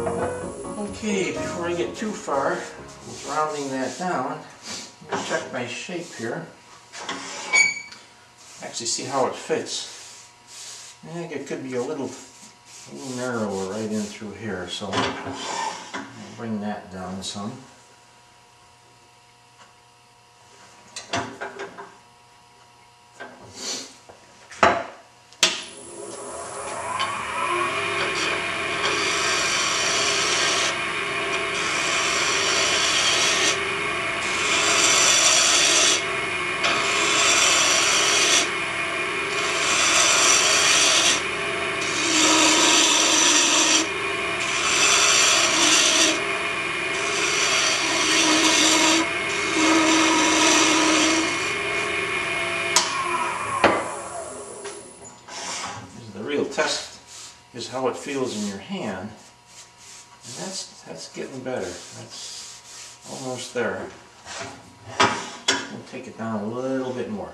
Okay, before I get too far with rounding that down, let me check my shape here. Actually see how it fits. I think it could be a little narrower right in through here, so I'll bring that down some. The real test is how it feels in your hand, and that's getting better. That's almost there. We'll take it down a little bit more.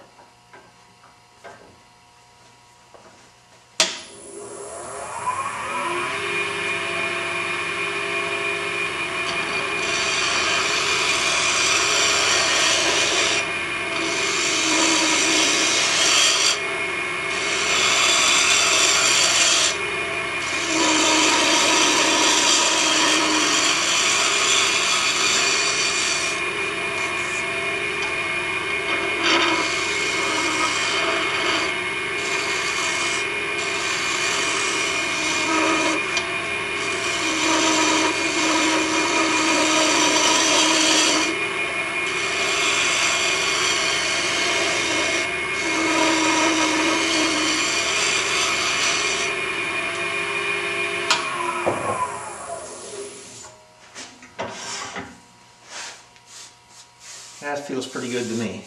That feels pretty good to me.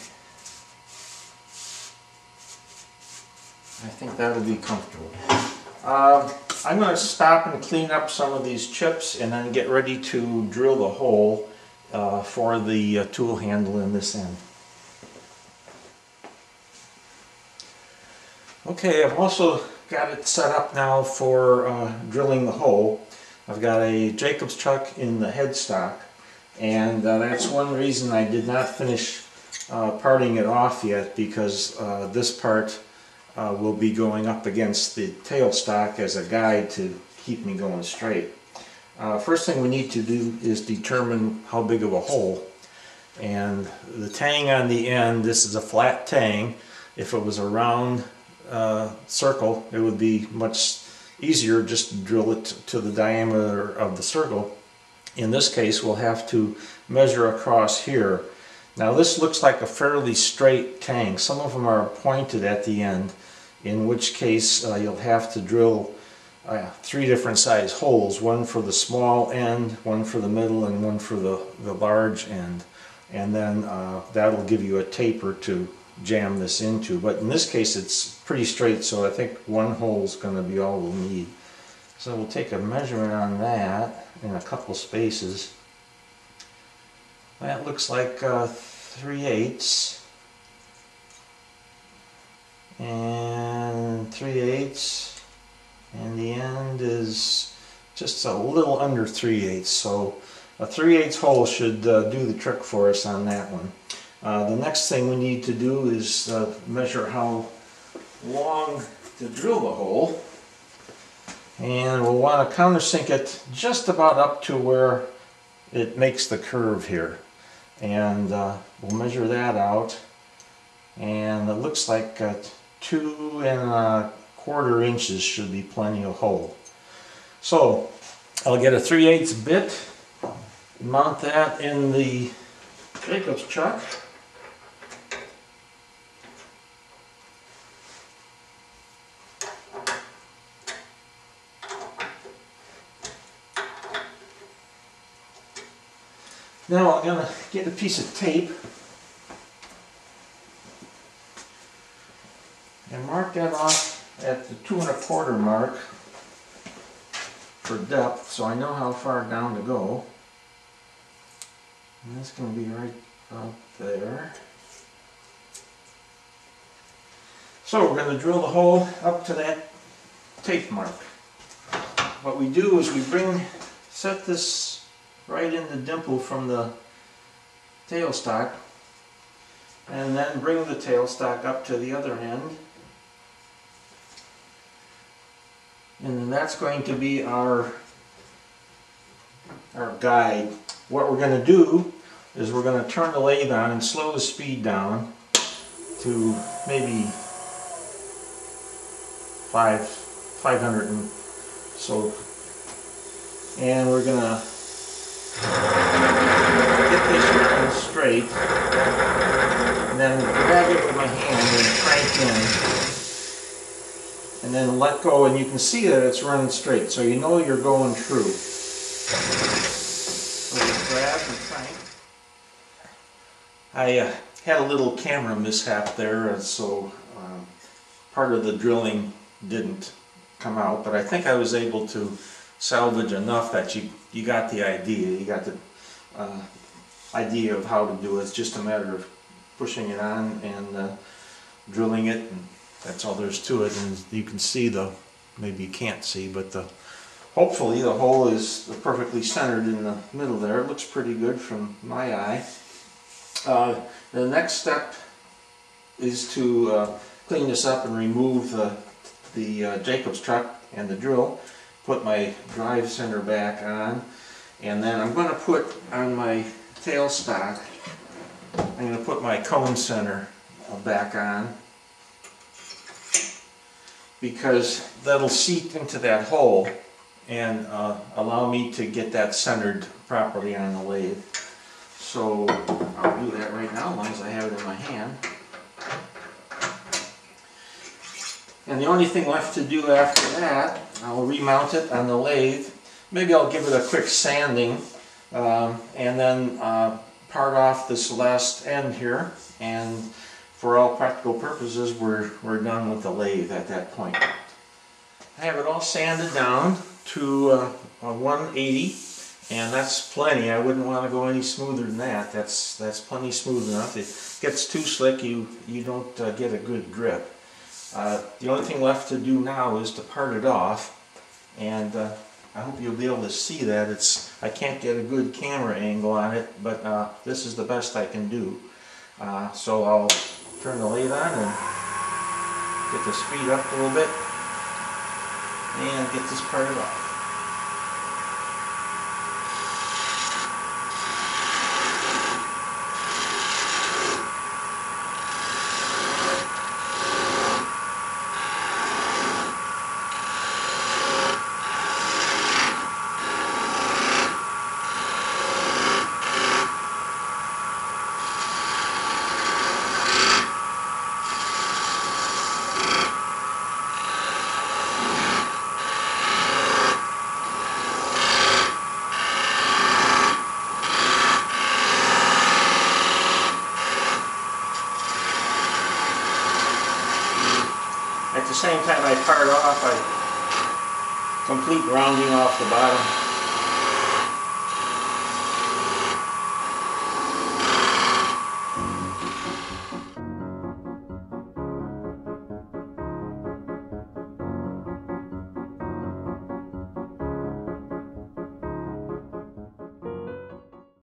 I think that'll be comfortable. I'm going to stop and clean up some of these chips and then get ready to drill the hole for the tool handle in this end. Okay, I've also got it set up now for drilling the hole. I've got a Jacob's chuck in the headstock, and that's one reason I did not finish parting it off yet, because this part will be going up against the tailstock as a guide to keep me going straight. First thing we need to do is determine how big of a hole. And the tang on the end, this is a flat tang. If it was a round circle, it would be much easier just to drill it to the diameter of the circle. In this case, we'll have to measure across here. Now this looks like a fairly straight tang. Some of them are pointed at the end, in which case you'll have to drill 3 different size holes, one for the small end, one for the middle, and one for the large end. And then that'll give you a taper to jam this into. But in this case it's pretty straight, so I think one hole is going to be all we'll need. So we'll take a measurement on that in a couple spaces. That looks like 3/8 and 3/8, and the end is just a little under 3/8, so a 3/8 hole should do the trick for us on that one. The next thing we need to do is measure how long to drill the hole, and we'll want to countersink it just about up to where it makes the curve here, and we'll measure that out, and it looks like 2 1/4 inches should be plenty of hole. So I'll get a 3/8 bit, mount that in the Jacob's chuck. Now I'm going to get a piece of tape and mark that off at the 2 1/4 mark for depth, so I know how far down to go. And that's going to be right about there. So we're going to drill the hole up to that tape mark. What we do is we bring set this right in the dimple from the tailstock, and then bring the tailstock up to the other end. And then that's going to be our guide. What we're going to do is we're going to turn the lathe on and slow the speed down to maybe 500 and so, and we're going to get this running straight, and then grab it with my hand and crank in, and then let go, and you can see that it's running straight, so you know you're going true. So just grab and crank. I had a little camera mishap there, so part of the drilling didn't come out, but I think I was able to salvage enough that you got the idea. You got the idea of how to do it. It's just a matter of pushing it on and drilling it, and that's all there's to it. And you can see maybe you can't see, but hopefully the hole is perfectly centered in the middle there. It looks pretty good from my eye. The next step is to clean this up and remove the Jacobs truck and the drill. Put my drive center back on, and then I'm going to put on my tailstock, I'm going to put my cone center back on, because that'll seat into that hole and allow me to get that centered properly on the lathe. So I'll do that right now as long as I have it in my hand. And the only thing left to do after that, I'll remount it on the lathe. Maybe I'll give it a quick sanding, and then part off this last end here, and for all practical purposes we're done with the lathe at that point. I have it all sanded down to 180, and that's plenty. I wouldn't want to go any smoother than that. That's plenty smooth enough. If it gets too slick, you don't get a good grip. The only thing left to do now is to part it off, and I hope you'll be able to see that. I can't get a good camera angle on it, but this is the best I can do. So I'll turn the lathe on and get the speed up a little bit and get this parted off. At the same time I part off, I complete rounding off the bottom